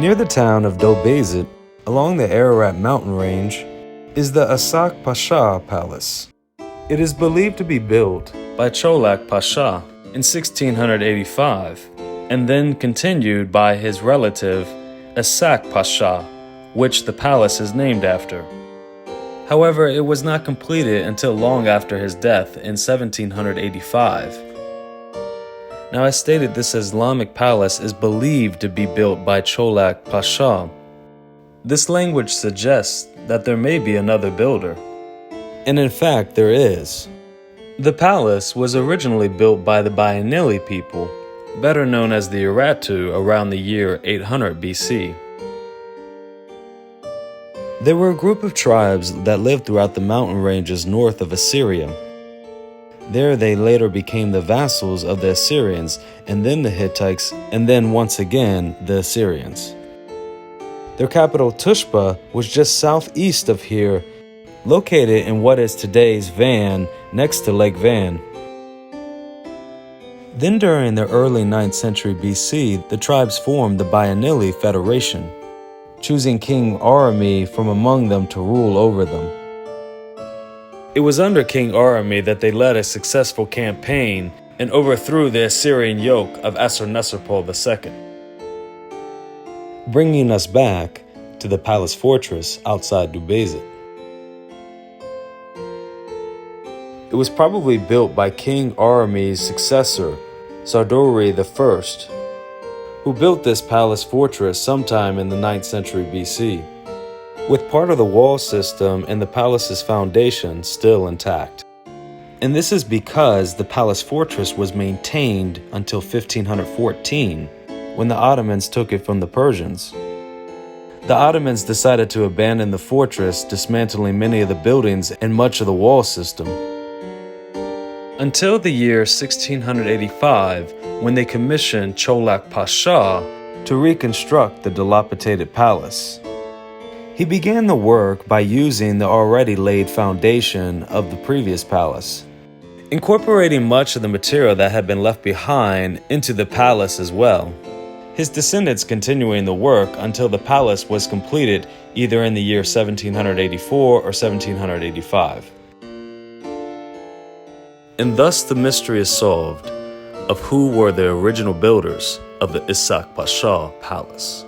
Near the town of Dobezit, along the Ararat mountain range, is the Ishaq Pasha Palace. It is believed to be built by Cholak Pasha in 1685, and then continued by his relative Ishaq Pasha, which the palace is named after. However, it was not completed until long after his death in 1785. Now, as stated, this Islamic palace is believed to be built by Cholak Pasha. This language suggests that there may be another builder. And in fact, there is. The palace was originally built by the Bayanili people, better known as the Urartu, around the year 800 BC. They were a group of tribes that lived throughout the mountain ranges north of Assyria. There they later became the vassals of the Assyrians, and then the Hittites, and then once again the Assyrians. Their capital Tushpa was just southeast of here, located in what is today's Van, next to Lake Van. Then during the early 9th century BC, the tribes formed the Bayanili Federation, choosing King Arami from among them to rule over them. It was under King Arami that they led a successful campaign and overthrew the Assyrian yoke of Assur-Nasirpal II. Bringing us back to the palace fortress outside Dobezit. It was probably built by King Arami's successor, Sarduri I, who built this palace fortress sometime in the 9th century BC, with part of the wall system and the palace's foundation still intact. And this is because the palace fortress was maintained until 1514, when the Ottomans took it from the Persians. The Ottomans decided to abandon the fortress, dismantling many of the buildings and much of the wall system. Until the year 1685, when they commissioned Cholak Pasha to reconstruct the dilapidated palace. He began the work by using the already laid foundation of the previous palace, incorporating much of the material that had been left behind into the palace as well. His descendants continuing the work until the palace was completed either in the year 1784 or 1785. And thus the mystery is solved of who were the original builders of the Ishaq Pasha Palace.